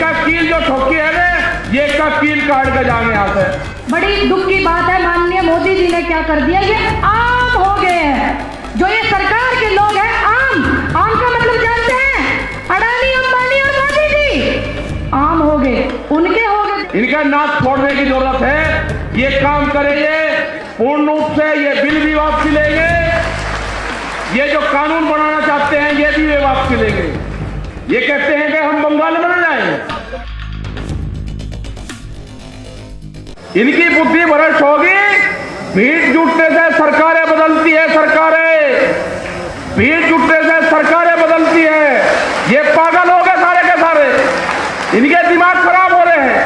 का कील जो ठोकी है ना, ये का कील काट के जाएंगे यहाँ से। बड़ी दुख की बात है, माननीय मोदी जी ने क्या कर दिया, ये आम हो गए हैं। जो ये सरकार के लोग हैं, आम का मतलब जानते हैं, अडानी, अंबानी और मोदी जी आम हो गए, उनके हो गए। इनका नाक छोड़ने की जरूरत है। ये काम करेंगे पूर्ण रूप से, ये बिल भी वापसी लेंगे, ये जो कानून बनाना चाहते हैं ये भी वे वापसी लेंगे। ये कहते हैं कि हम बंगाल में न जाएंगे। इनकी बुद्धि भ्रष्ट होगी। भीड़ जुटने से सरकारें बदलती है, सरकारें, भीड़ जुटने से सरकारें बदलती है। ये पागल हो गए सारे के सारे, इनके दिमाग खराब हो रहे हैं।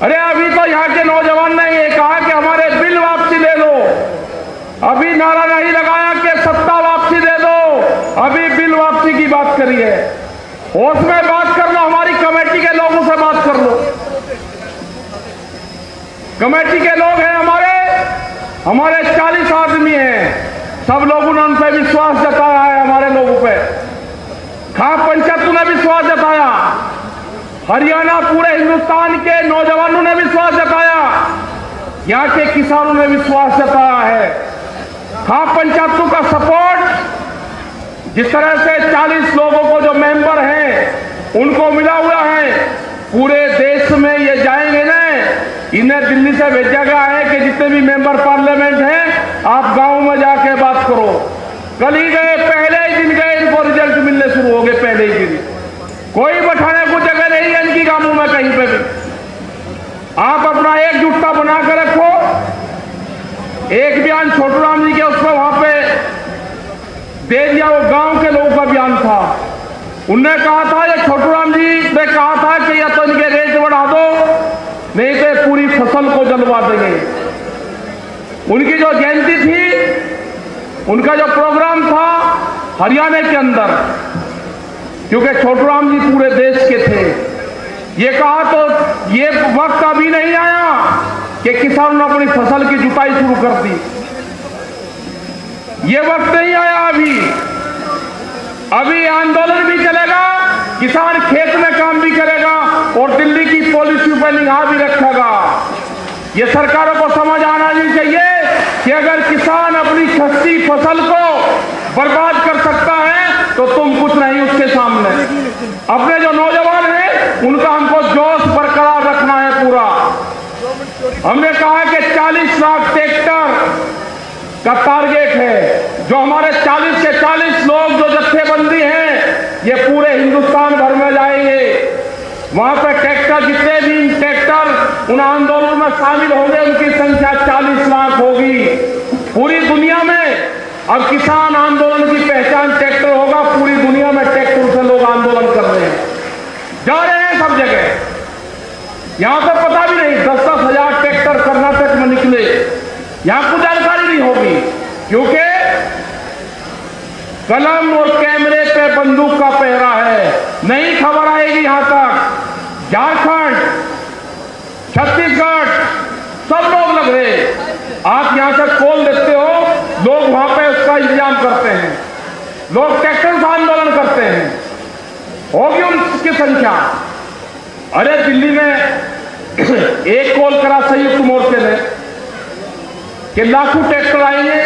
अरे अभी तो यहाँ के नौजवान ने ये कहा कि हमारे बिल वापसी ले लो, अभी नारा नहीं लगाया कि सत्ता वापसी दे दो, अभी बिल वापसी की बात करी है। होश में बात कर लो, हमारी कमेटी के लोगों से बात कर लो। कमेटी के लोग हैं हमारे 40 आदमी हैं, सब लोगों ने उन पर विश्वास जताया है, हमारे लोगों पे। खाप पंचायतों ने विश्वास जताया, हरियाणा पूरे हिंदुस्तान के नौजवानों ने विश्वास जताया, यहाँ के किसानों ने विश्वास जताया है। खाप पंचायतों का सपोर्ट जिस तरह से 40 लोगों को जो मेंबर हैं उनको मिला हुआ है, पूरे देश में ये जाएंगे ना। इन्हें दिल्ली से भेजा गया है कि जितने भी मेंबर पार्लियामेंट हैं आप गांव में जाके बात करो। कल ही गए, पहले ही दिन गए, इनको रिजल्ट मिलने शुरू हो गए पहले ही दिन। कोई बैठाने को जगह नहीं है इनकी गांवों में कहीं पे भी। आप अपना एकजुटता बना कर रखो। एक बयान छोटू राम जी के उसको वहां पे दे दिया, वो गांव के लोगों का बयान था। उनने कहा था, ये छोटू राम जी ने कहा था कि या तो इनके रेट बढ़ा दो, नहीं तो पूरी फसल को जलवा देंगे। उनकी जो जयंती थी, उनका जो प्रोग्राम था हरियाणा के अंदर, क्योंकि छोटू राम जी पूरे देश के थे, ये कहा तो ये वक्त अभी नहीं आया कि किसानों ने अपनी फसल की जुताई शुरू कर दी। ये वक्त नहीं आया अभी आंदोलन भी चलेगा, किसान खेत में काम भी करेगा और दिल्ली की पॉलिसी पर निगाह भी रखेगा। ये सरकारों को समझ आना नहीं चाहिए कि अगर किसान अपनी सस्ती फसल को बर्बाद कर सकता है तो तुम कुछ नहीं उसके सामने। अपने जो नौजवान हैं उनका हमको जोश बरकरार रखना है पूरा। हमने कहा कि 40 लाख ट्रैक्टर का टारगेट है। जो हमारे 40 से 40 लोग जो जत्थेबंदी हैं ये पूरे हिंदुस्तान भर में जाएंगे। वहां पर ट्रैक्टर, जितने भी ट्रैक्टर उन आंदोलन में शामिल होंगे उनकी संख्या 40 लाख होगी पूरी दुनिया में। अब किसान आंदोलन की पहचान ट्रैक्टर होगा, पूरी दुनिया में ट्रैक्टर से लोग आंदोलन कर रहे हैं, जा रहे हैं सब जगह। यहां तो पता भी नहीं 10-10 हजार ट्रैक्टर कर्नाटक में निकले, यहां कुछ जानकारी नहीं होगी, क्योंकि कलम और कैमरे पे बंदूक का पहरा है। नहीं खबर आएगी यहां तक। झारखंड, छत्तीसगढ़ सब लोग लग रहे, आप यहां से कॉल देते हो, लोग वहां पे उसका इंतजाम करते हैं, लोग ट्रैक्टर से आंदोलन करते हैं, होगी उनकी संख्या। अरे दिल्ली में एक कॉल करा संयुक्त मोर्चे ने कि लाखों ट्रैक्टर आएंगे,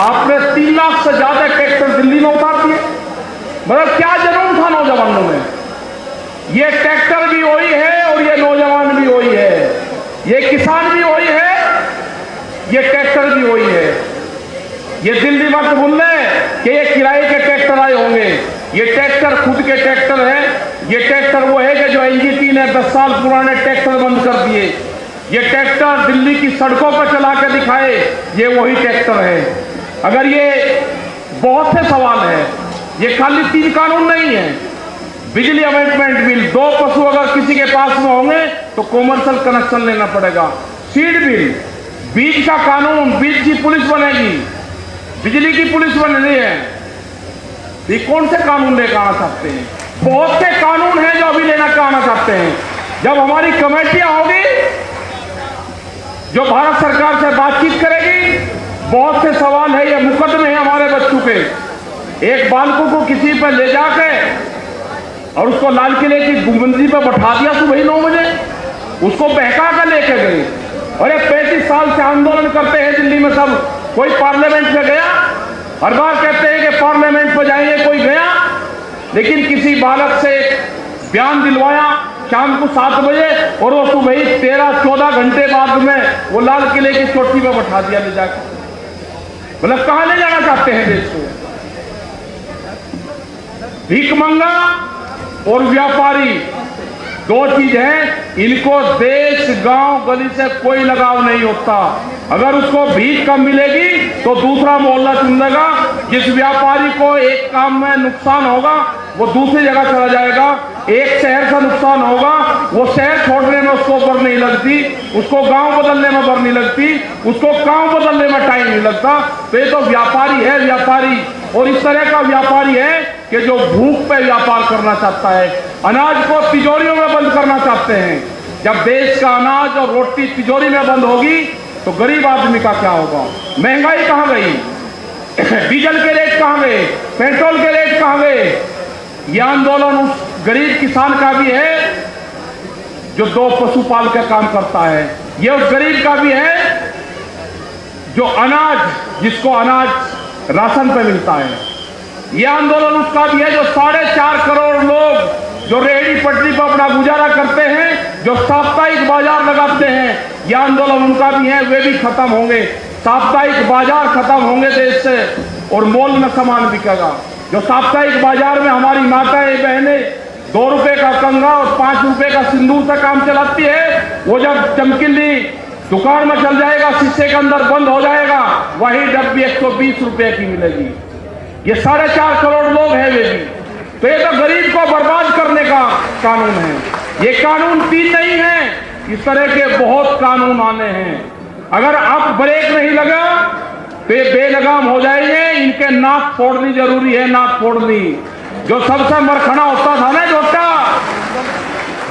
आपने 3 लाख से ज्यादा ट्रैक्टर दिल्ली में उतार दिए। मतलब क्या जुनून था नौजवानों में। ये ट्रैक्टर भी वही है और ये नौजवान भी वही है, ये किसान भी वही है, ये ट्रैक्टर भी वही है। ये दिल्ली मत भूल लें कि ये किराए के ट्रैक्टर आए होंगे, ये ट्रैक्टर खुद के ट्रैक्टर है। ये ट्रैक्टर वो है कि जो एनजीटी ने 10 साल पुराने ट्रैक्टर बंद कर दिए। ये ट्रैक्टर दिल्ली की सड़कों पर चला के दिखाए, ये वही ट्रैक्टर है। अगर ये बहुत से सवाल है, ये खाली 3 कानून नहीं है। बिजली अमेंडमेंट बिल, 2 पशु अगर किसी के पास में होंगे तो कॉमर्शियल कनेक्शन लेना पड़ेगा। सीड बिल, बीज का कानून, बीज की पुलिस बनेगी, बिजली की पुलिस बन रही है। ये कौन से कानून लेकर आना चाहते हैं? बहुत से कानून हैं जो अभी लेकर आना चाहते हैं। जब हमारी कमेटियां होगी जो भारत सरकार से बातचीत करेगी, बहुत से सवाल है, ये मुकदमे हैं हमारे बच्चों के। एक बालकों को किसी पर ले जाके और उसको लाल किले की गुंबदी पे बैठा दिया सुबह 9 बजे, उसको बहका कर लेके गए। अरे 35 साल से आंदोलन करते हैं दिल्ली में सब, कोई पार्लियामेंट में गया? हर बार कहते हैं कि पार्लियामेंट में जाएंगे, कोई गया? लेकिन किसी बालक से बयान दिलवाया शाम को 7 बजे और वो सुबह ही 13-14 घंटे बाद में वो लाल किले की चोटी पर बैठा दिया ले जाकर। मतलब कहां ले जाना चाहते हैं देश को? भिखमंगा और व्यापारी दो चीज है, इनको देश गांव गली से कोई लगाव नहीं होता। अगर उसको भीख कम मिलेगी तो दूसरा मोहल्ला चुन लेगा। जिस व्यापारी को एक काम में नुकसान होगा वो दूसरी जगह चला जाएगा, एक शहर का नुकसान होगा वो शहर छोड़ने में उसको बर नहीं लगती, उसको गांव बदलने में बर नहीं लगती, उसको गांव बदलने में टाइम नहीं लगता। तो ये तो व्यापारी है, व्यापारी। और इस तरह का व्यापारी है कि जो भूख पे व्यापार करना चाहता है, अनाज को तिजोरियों में बंद करना चाहते हैं। जब देश का अनाज और रोटी तिजोरी में बंद होगी तो गरीब आदमी का क्या होगा? महंगाई कहां गई? डीजल के रेट कहां गए? पेट्रोल के रेट कहां गए? यह आंदोलन उस गरीब किसान का भी है जो 2 पशु पाल कर काम करता है, यह उस गरीब का भी है जो अनाज, जिसको अनाज राशन पे मिलता है। यह आंदोलन उसका भी है जो 4.5 करोड़ लोग जो रेहड़ी पटरी पर अपना गुजारा करते हैं, जो साप्ताहिक बाजार लगाते हैं, यह आंदोलन उनका भी है। वे भी खत्म होंगे, साप्ताहिक बाजार खत्म होंगे देश से और मॉल में सामान बिकेगा। जो साप्ताहिक बाजार में हमारी माताएं बहनें 2 रुपए का कंगा और 5 रुपए का सिंदूर से काम चलाती है, वो जब चमकीली दुकान में चल जाएगा, शीशे के अंदर बंद हो जाएगा, वही डब्बी 120 रुपए की मिलेगी। ये 4.5 करोड़ लोग हैं वे भी। तो ये तो गरीब को बर्बाद करने का कानून है। ये कानून 3 नहीं है, इस तरह के बहुत कानून आने हैं। अगर अब ब्रेक नहीं लगा तो ये बेलगाम हो जाएंगे। इनके नाक फोड़नी जरूरी है, नाक फोड़नी। जो सबसे मरखना होता था ना जोटा,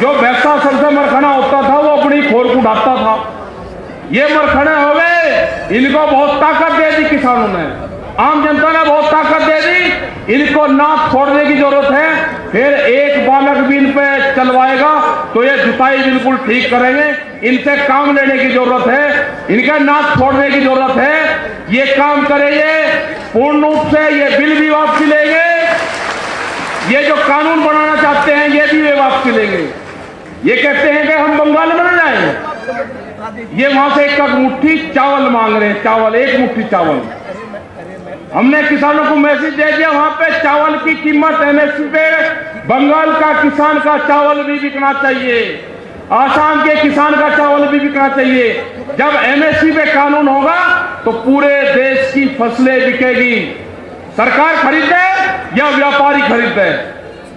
जो भैंसा सबसे मरखना होता था वो अपनी खोर को उड़ाता था। ये मरखने हो गए, इनको बहुत ताकत दे दी किसानों ने, आम जनता ने बहुत ताकत दे दी। इनको नाक छोड़ने की जरूरत है। फिर एक बालक भी इन पे चलवाएगा तो ये जुताई बिल्कुल ठीक करेंगे। इनसे काम लेने की जरूरत है, इनका नाक छोड़ने की जरूरत है। ये काम करेंगे पूर्ण रूप से, ये बिल भी वापसी लेंगे, ये जो कानून बनाना चाहते हैं ये भी वे वापसी लेंगे। ये कहते हैं कि हम बंगाल में न जाएं, ये वहां से एक मुट्ठी चावल मांग रहे हैं, चावल, 1 मुट्ठी चावल। हमने किसानों को मैसेज दे दिया, वहां पे चावल की कीमत एमएसपी पे बंगाल का किसान का चावल भी बिकना चाहिए, आसाम के किसान का चावल भी बिकना चाहिए। जब एमएसपी पे कानून होगा तो पूरे देश की फसलें बिकेगी। सरकार खरीदे या व्यापारी खरीदे,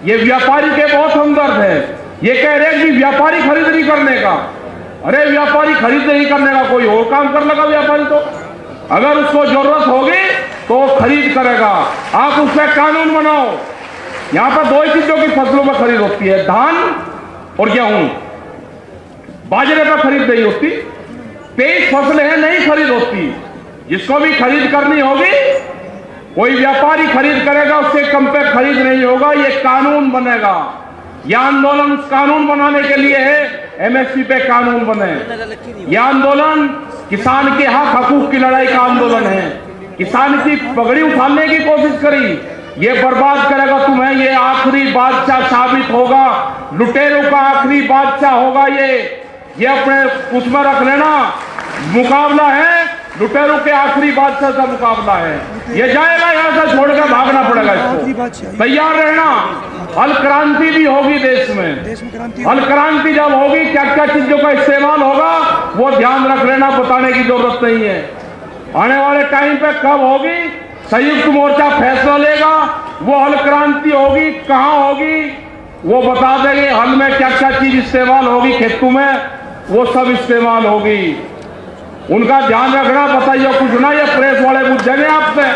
ये व्यापारी के बहुत हमदर्द है। ये कह रहे हैं कि व्यापारी खरीद नहीं करने का। अरे व्यापारी खरीद नहीं करने का, कोई और काम कर लगा व्यापारी। तो अगर उसको जरूरत होगी तो खरीद करेगा। आप उसमें कानून बनाओ। यहां पर 2 ही चीजों की फसलों में खरीद होती है, धान और गेहूं। बाजरे पर खरीद नहीं होती। 23 फसलें हैं, नहीं खरीद होती। जिसको भी खरीद करनी होगी कोई व्यापारी खरीद करेगा, उससे कम पे खरीद नहीं होगा। ये कानून बनेगा। यह आंदोलन उस कानून बनाने के लिए है, एमएसपी पे कानून बने। यह आंदोलन किसान के हक हकूक की लड़ाई का आंदोलन है। किसान की पगड़ी उठाने की कोशिश करी, ये बर्बाद करेगा तुम्हें, ये आखिरी बादशाह साबित होगा, लुटेरों का आखिरी बादशाह होगा। ये अपने उसमें रख लेना, मुकाबला है लुटेरों के आखिरी बादशाह का मुकाबला है। ये जाएगा यहां से, छोड़कर भागना पड़ेगा इसको। तैयार रहना। हल क्रांति भी होगी देश में। हल क्रांति जब होगी, क्या क्या चीजों का इस्तेमाल होगा वो ध्यान रख लेना, बताने की जरूरत नहीं है। आने वाले टाइम पे कब होगी, संयुक्त मोर्चा फैसला लेगा। वो हल क्रांति होगी, कहां होगी वो बता देंगे। हल में क्या क्या चीज इस्तेमाल होगी, खेतों में वो सब इस्तेमाल होगी। उनका ध्यान रखना। बताइए कुछ ना, ये प्रेस वाले पूछ जाएंगे आपसे।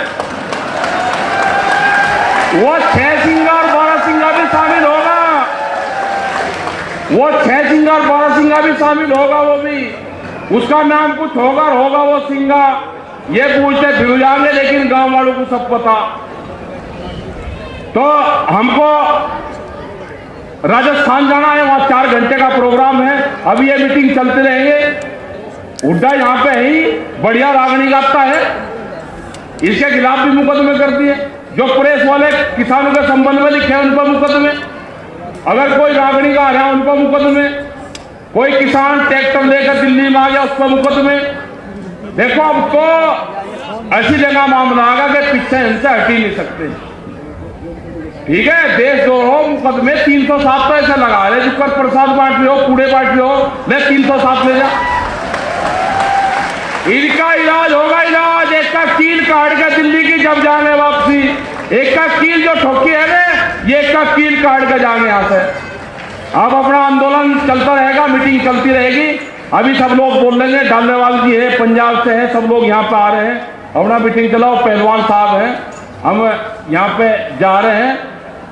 वो 6 सिंगा 12 सिंगा भी शामिल होगा, वो 6 सिंगा 12 सिंगा भी शामिल होगा। वो भी उसका नाम कुछ होगा वो सिंगा। ये पूछते फिर जाएंगे, लेकिन गांव वालों को सब पता। तो हमको राजस्थान जाना है, वहां 4 घंटे का प्रोग्राम है, अभी ये मीटिंग चलते रहेंगे। हुड्डा यहाँ पे ही बढ़िया रागनी गाता है, इसके खिलाफ भी मुकदमे कर दिए। जो प्रेस वाले किसानों के संबंध में लिखे हैं उन पर मुकदमे, अगर कोई रागनी गा रहा है उन पर मुकदमे, कोई किसान ट्रैक्टर लेकर दिल्ली में आ गया उस पर मुकदमे। देखो अब तो ऐसी जगह मामला आएगा कि पीछे इनसे हट ही नहीं सकते। ठीक है, देश जो हो मुकदमे 307 तो ऐसे लगा रहे, जिस पर प्रसाद बांट रहे हो, कूड़े बांट रहे हो, ले 307 ले जा। इनका इलाज होगा, इलाज एक का कील काट के दिल्ली की जब जाने वापसी, एक का कील जो ठोकी है ना, ये एक का कील काट के जाएंगे यहाँ से। अब अपना आंदोलन चलता रहेगा, मीटिंग चलती रहेगी। अभी सब लोग बोल लेंगे, डालेवाल जी है, पंजाब से है, सब लोग यहाँ पे आ रहे हैं, अपना मीटिंग चलाओ। पहलवान साहब हैं, हम यहाँ पे जा रहे हैं।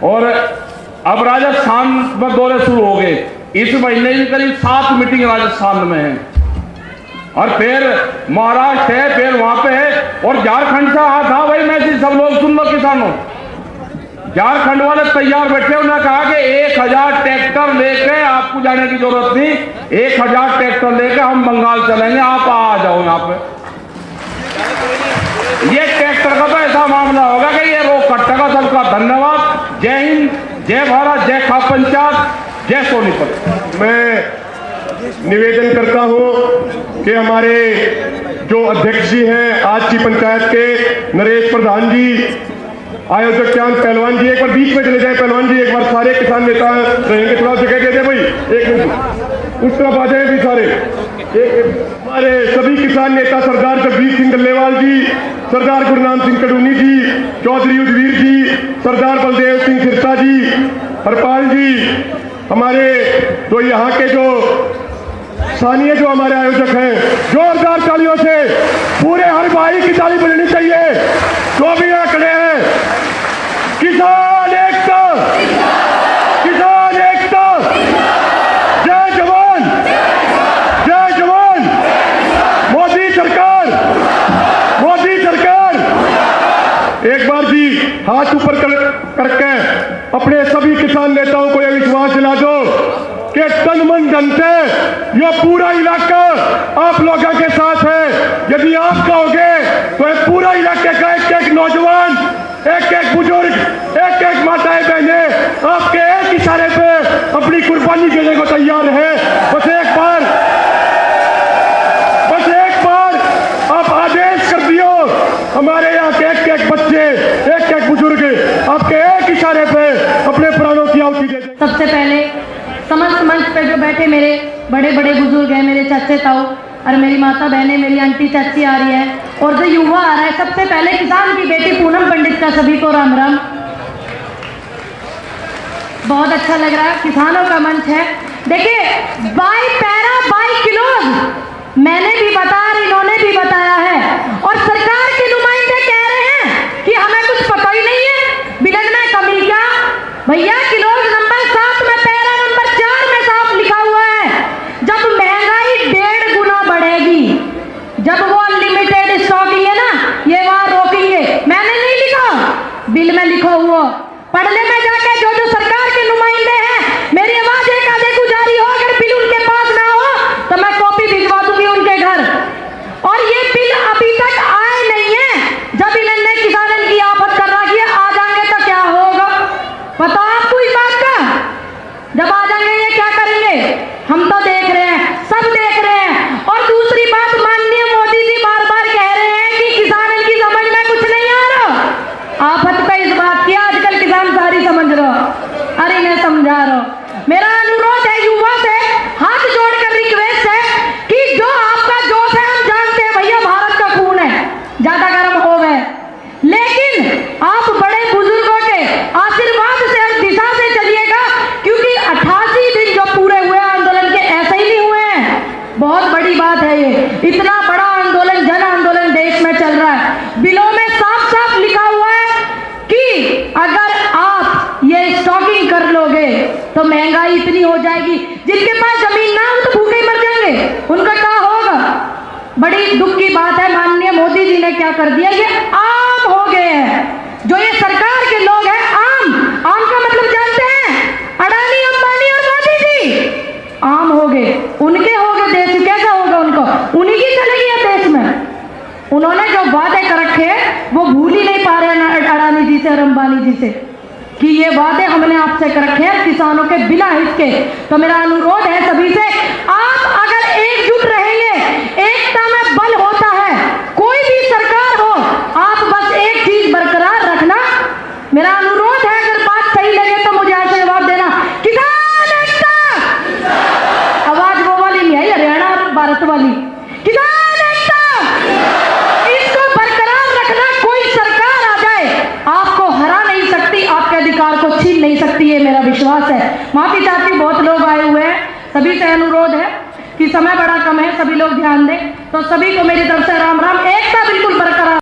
और अब राजस्थान में दौरे शुरू हो गए, इस महीने की करीब 7 मीटिंग राजस्थान में है, और फिर महाराष्ट्र है, फिर वहां पे है, और झारखंड से आया था भाई मैसेज, सब लोग सुन लो किसानों, झारखंड वाले तैयार बैठे, उन्होंने कहा कि 1000 ट्रैक्टर लेके आपको जाने की जरूरत नहीं, 1000 ट्रैक्टर लेके हम बंगाल चलेंगे, आप आ जाओ यहाँ पे। ये ट्रैक्टर का तो ऐसा मामला होगा कि ये रोक कटेगा सबका। धन्यवाद, जय हिंद, जय भारत, जय खाप पंचायत, जय सोनीपत। मैं निवेदन करता हूं कि हमारे जो अध्यक्ष जी हैं आज की पंचायत के, नरेश प्रधान जी, आयोजक चांद पहलवान जी, एक बार बीच में चले जाए पहलवान जी, एक बार सारे किसान नेता रहेंगे, थोड़ा जगह दे दे भाई, एक मिनट उस तरफ आ जाए भी सारे। हमारे सभी किसान नेता सरदार जगजीत सिंह डल्लेवाल जी, सरदार गुरनाम सिंह कड़ूनी जी, चौधरी उदवीर जी, सरदार बलदेव सिंह सिरसा जी, हरपाल जी, हमारे तो यहाँ के जो स्थानीय जो हमारे आयोजक हैं, जोरदार तालियों से पूरे हर भाई की ताली बजनी चाहिए जो भी यहाँ खड़े हैं। किसान एकता, किसान एकता, जय जवान, जय जवान, मोदी सरकार, मोदी सरकार। एक बार जी हाथ ऊपर करके अपने सभी किसान नेताओं को यह विश्वास दिला दो कि तन मन धन से यह पूरा इलाका आप लोगों के साथ है। यदि आप कहोगे तो यह पूरा इलाके का एक एक नौजवान, एक एक बुजुर्ग, एक एक माताएं बहनें आपके एक इशारे पे अपनी कुर्बानी देने को तैयार है। बस एक बार आप आदेश कर दियो, हमारे यहाँ के एक एक बच्चे, एक एक बुजुर्ग आपके एक इशारे पे अपने प्राणों की आहुति दे दें। सबसे पहले समस्त मंच पे जो बैठे मेरे बड़े बड़े बुजुर्ग हैं, मेरे चाचे ताऊ और मेरी माता बहनें, मेरी आंटी चाची आ रही है, और जो युवा आ रहा है, सबसे पहले किसान की बेटी पूनम पंडित का सभी को राम राम। बहुत अच्छा लग रहा है, किसानों का मंच है। देखिए, बाई पैरा बाई किलो मैंने भी बताया, इन्होंने भी बताया है, और सरकार के नुमाइंदे कह रहे हैं कि हमें कुछ पता ही नहीं है। बिलन में कमी क्या भैया? किलो नंबर 7 में पैरा नंबर 4 में साफ लिखा हुआ है, जब महंगाई 1.5 गुना बढ़ेगी, जब वो अनलिमिटेड स्टॉकिंग है ना, ये वहां रोकेंगे। मैंने नहीं लिखा, बिल में लिखा हुआ, पढ़ ले में जाके। जो जो सरकार के नुमाइंदे हैं, मेरी आवाज एक आधे को जारी हो, अगर बिल उनके पास ना हो तो मैं कॉपी भिजवा दूंगी उनके घर। और ये बिल अभी तक आए नहीं है, जब इन्होंने किसानों की आफत कर रखी है। आ जाएंगे तो क्या होगा पता आपको इस बात का? जब आ जाएंगे ये क्या करेंगे, हम तो देख रहे हैं, सब देख रहे हैं। और दूसरी बात, माननीय मोदी जी बार बार कह रहे हैं कि किसानों की समझ में कुछ नहीं आ रहा। आफत पे इस बात की आजकल किसान सारी समझ रहा, अरे इन्हें समझा रहा। मेरा अनुरोध है युवा से, हाथ जोड़कर रिक्वेस्ट है कि जो आपका जोश है, हम जानते हैं भैया, भारत का खून है, ज्यादा गर्म हो गए, लेकिन आप बड़े बुजुर्गों के आशीर्वाद से और दिशा से चलिएगा, क्योंकि 88 दिन जो पूरे हुए आंदोलन के, ऐसे ही नहीं हुए हैं। बहुत बड़ी बात है ये, इतना बड़ा आंदोलन, जन आंदोलन देश में चल रहा है। बिलों में साफ साफ लिखा हुआ है कि अगर आप ये स्टॉकिंग कर लोगे तो महंगाई इतनी हो जाएगी, जिनके पास जमीन ना हो तो भूखे मर जाएंगे, उनका क्या होगा? बड़ी दुख की बात है, माननीय मोदी जी ने क्या कर दिया, ये आम हो गए हैं। जो ये सरकार के लोग हैं, आम का मतलब जानते हैं? अडानी अंबानी से कि ये वादे हमने आपसे कर रखे हैं किसानों के बिना हित के। तो मेरा अनुरोध है सभी से, आप अगर एकजुट रहेंगे, एकता में बल होता है, कोई भी सरकार हो, आप बस एक चीज बरकरार रखना। मेरा अनुरोध है, अगर बात सही लगे तो मुझे आशीर्वाद देना। किसान एकता, आवाज वो वाली नहीं आई हरियाणा भारत वाली, किसान एकता, इसको बरकरार रखना। कोई सरकार आ जाए आपको हरा नहीं सकती, आपके अधिकार को छीन नहीं सकती, ये मेरा विश्वास है। माफी चाहती, बहुत लोग आए हुए हैं, सभी से अनुरोध है कि समय बड़ा कम है, सभी लोग ध्यान दें। तो सभी को मेरी तरफ से राम राम। एकता बिल्कुल बरकरार।